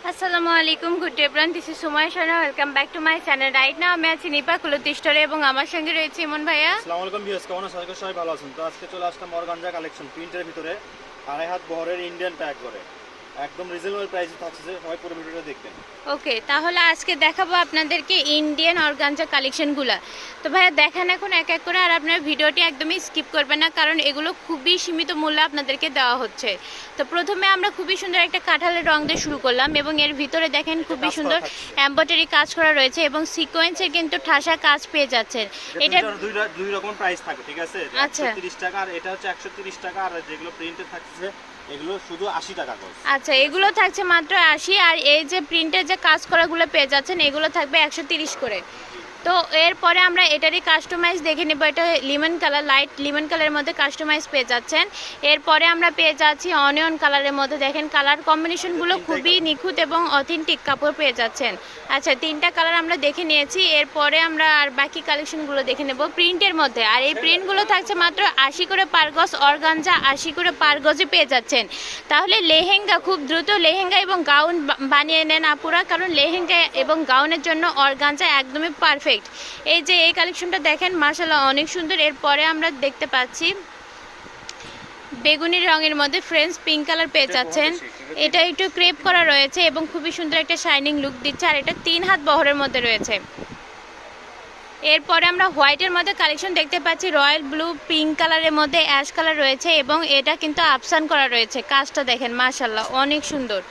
আসসালামু আলাইকুম, good day everyone. This is Sumaiya Sharma. Welcome back to my channel. Right now আমি আছি নিপা কুলতি স্টোরে এবং আমার সঙ্গে রয়েছে ইমন ভাইয়া। আসসালামু আলাইকুম ভিউয়ার্স, কেমন আছেন? আশা করি সবাই ভালো আছেন। তো আজকে চলে আসলাম অর্গানজা কালেকশন প্রিন্টের ভিতরে আড়াই হাত বহরের ইন্ডিয়ান ট্যাগ করে একদম রিজনেবল প্রাইসে থাকছে, যে সবাই পুরো ভিডিওটা দেখবেন। ওকে, তাহলে আজকে দেখাবো আপনাদেরকে ইন্ডিয়ান অর্গানজা কালেকশনগুলো। তো ভাইয়া দেখেন এখন এক এক করে, আর আপনার ভিডিওটি একদমই স্কিপ করবেন না, কারণ এগুলো খুবই সীমিত মূল্যে আপনাদেরকে দেওয়া হচ্ছে। তো প্রথমে আমরা খুবই সুন্দর একটা কাঁঠালের রং দিয়ে শুরু করলাম এবং এর ভিতরে দেখেন খুবই সুন্দর এমব্রয়ডারি কাজ করা রয়েছে এবং সিকোয়েন্সের কিন্তু ঠাসা কাজ পেয়ে যাচ্ছেন। এটা দুই রকম প্রাইস থাকে, ঠিক আছে? আচ্ছা, 130 টাকা আর এটা হচ্ছে 130 টাকা, আর যেগুলো প্রিন্টেড থাকছে এগুলো শুধু 80 টাকা করে। আচ্ছা, এগুলো থাকছে মাত্র 80, আর এই যে প্রিন্টের যে কাজ করাগুলো পেয়ে যাচ্ছেন এগুলো থাকবে 130 করে। তো এরপরে আমরা এটারই কাস্টমাইজ দেখে নেব। এটা লিমন কালার, লাইট লিমন কালারের মধ্যে কাস্টমাইজ পেয়ে যাচ্ছেন। এরপরে আমরা পেয়ে যাচ্ছি অনিয়ন কালারের মধ্যে। দেখেন কালার কম্বিনেশনগুলো খুবই নিখুঁত এবং অথেন্টিক কাপড় পেয়ে যাচ্ছেন। আচ্ছা, তিনটা কালার আমরা দেখে নিয়েছি। এরপরে আমরা আর বাকি কালেকশনগুলো দেখে নেব প্রিন্টের মধ্যে। আর এই প্রিন্টগুলো থাকছে মাত্র 80 করে পার গজ, অর্গানজা 80 করে পার গজে পেয়ে যাচ্ছেন। তাহলে লেহেঙ্গা, খুব দ্রুত লেহেঙ্গা এবং গাউন বানিয়ে নেন আপুরা, কারণ লেহেঙ্গা এবং গাউনের জন্য অর্গানজা একদমই পারফেক্ট। এই যে এই কালেকশনটা দেখেন, মাশাআল্লাহ অনেক সুন্দর। এরপরে আমরা দেখতে পাচ্ছি বেগুনি রঙের মধ্যে ফ্রেঞ্চ পিঙ্ক কালার পেয়ে যাচ্ছেন। এটা একটু ক্রেপ করা রয়েছে এবং খুবই সুন্দর একটা শাইনিং লুক দিচ্ছে, আর এটা 3 হাত বহরের মধ্যে রয়েছে। এরপরে আমরা হোয়াইটের মধ্যে কালেকশন দেখতে পাচ্ছি, রয়্যাল ব্লু, পিঙ্ক কালারের মধ্যে অ্যাশ কালার রয়েছে এবং এটা কিন্তু আপসান করা রয়েছে। কাজটা দেখেন মাশাআল্লাহ অনেক সুন্দর।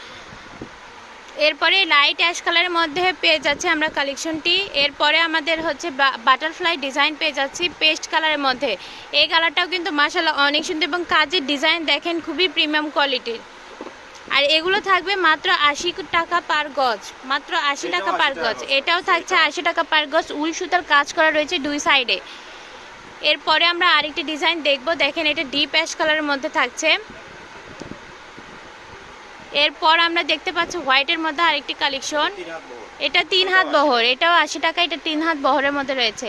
এরপরে লাইট অ্যাশ কালারের মধ্যে পেয়ে যাচ্ছে আমরা কালেকশনটি। এরপরে আমাদের হচ্ছে বাটারফ্লাই ডিজাইন পেয়ে যাচ্ছি পেস্ট কালারের মধ্যে। এই কালারটাও কিন্তু মাশাআল্লাহ অনেক সুন্দর এবং কাজের ডিজাইন দেখেন খুবই প্রিমিয়াম কোয়ালিটির। আর এগুলো থাকবে মাত্র 80 টাকা পার গজ, মাত্র 80 টাকা পার গজ। এটাও থাকছে 80 টাকা পার গজ, উল সুতার কাজ করা রয়েছে দুই সাইডে। এরপরে আমরা আরেকটি ডিজাইন দেখব। দেখেন এটা ডিপ অ্যাশ কালারের মধ্যে থাকছে। এরপর আমরা দেখতে পাচ্ছি হোয়াইটের মধ্যে আরেকটি কালেকশন। এটা 3 হাত বহর, এটাও 80 টাকা, এটা 3 হাত বহরের মধ্যে রয়েছে।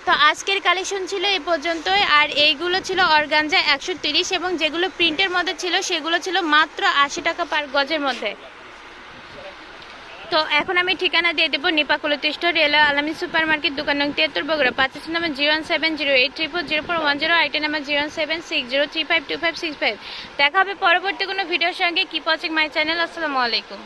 তো আজকের কালেকশন ছিল এ পর্যন্তই। আর এইগুলো ছিল অর্গানজা 130 এবং যেগুলো প্রিন্টের মধ্যে ছিল সেগুলো ছিল মাত্র 80 টাকা পার গজের মধ্যে। তো এখন আমি ঠিকানা দিয়ে দেবো, নিপা কুলতি স্টোর, রেলওয়ে আলামী সুপার মার্কেট, দোকান নং 73, বগুড়া। 5 number 01708340410, item number 07603525565। দেখা হবে পরবর্তী কোনো ভিডিওর সঙ্গে। Keep watching my channel. আসসালামু আলাইকুম।